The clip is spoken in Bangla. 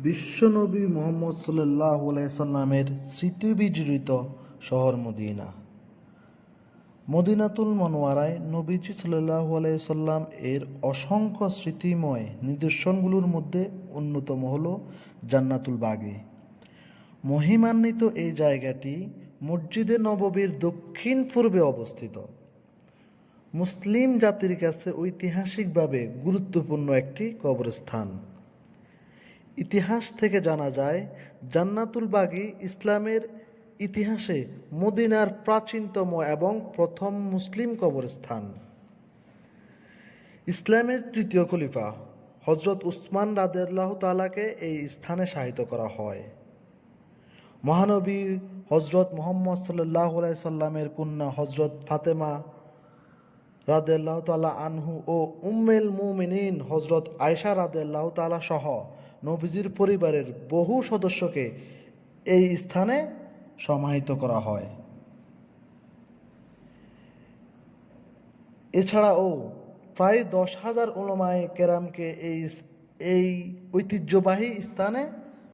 বিশ্বনবী মুহাম্মদ সাল্লাল্লাহু আলাইহি সাল্লামের স্মৃতিবিজড়িত শহর মদিনা। মদিনাতুল মুনাওয়ারায় নবীজি সাল্লাল্লাহু আলাইহি সাল্লাম এর অসংখ্য স্মৃতিময় নিদর্শনগুলোর মধ্যে অন্যতম হল জান্নাতুল বাগী। মহিমান্বিত এই জায়গাটি মসজিদে নববীর দক্ষিণ পূর্বে অবস্থিত। মুসলিম জাতির কাছে ঐতিহাসিকভাবে গুরুত্বপূর্ণ একটি কবরস্থান। ইতিহাস থেকে জানা যায়, জান্নাতুল বাগী ইসলামের ইতিহাসে মদিনার প্রাচীনতম এবং প্রথম মুসলিম কবরস্থান। ইসলামের তৃতীয় খলিফা হজরত উসমান রাদিয়াল্লাহু তাআলাকে এই স্থানে শায়িত করা হয়। মহানবী হজরত মুহাম্মদ সাল্লাল্লাহু আলাইহি সাল্লামের কন্যা হজরত ফাতেমা রাদিয়াল্লাহু তাআলা আনহু ও উম্মুল মুমিনিন হজরত আয়েশা রাদিয়াল্লাহু তাআলা সহ নবীজির পরিবারের বহু সদস্যকে এই স্থানে সমাহিত করা হয়। এছাড়াও প্রায় 10,000 উলামায়ে কেরামকে এই ঐতিহ্যবাহী স্থানে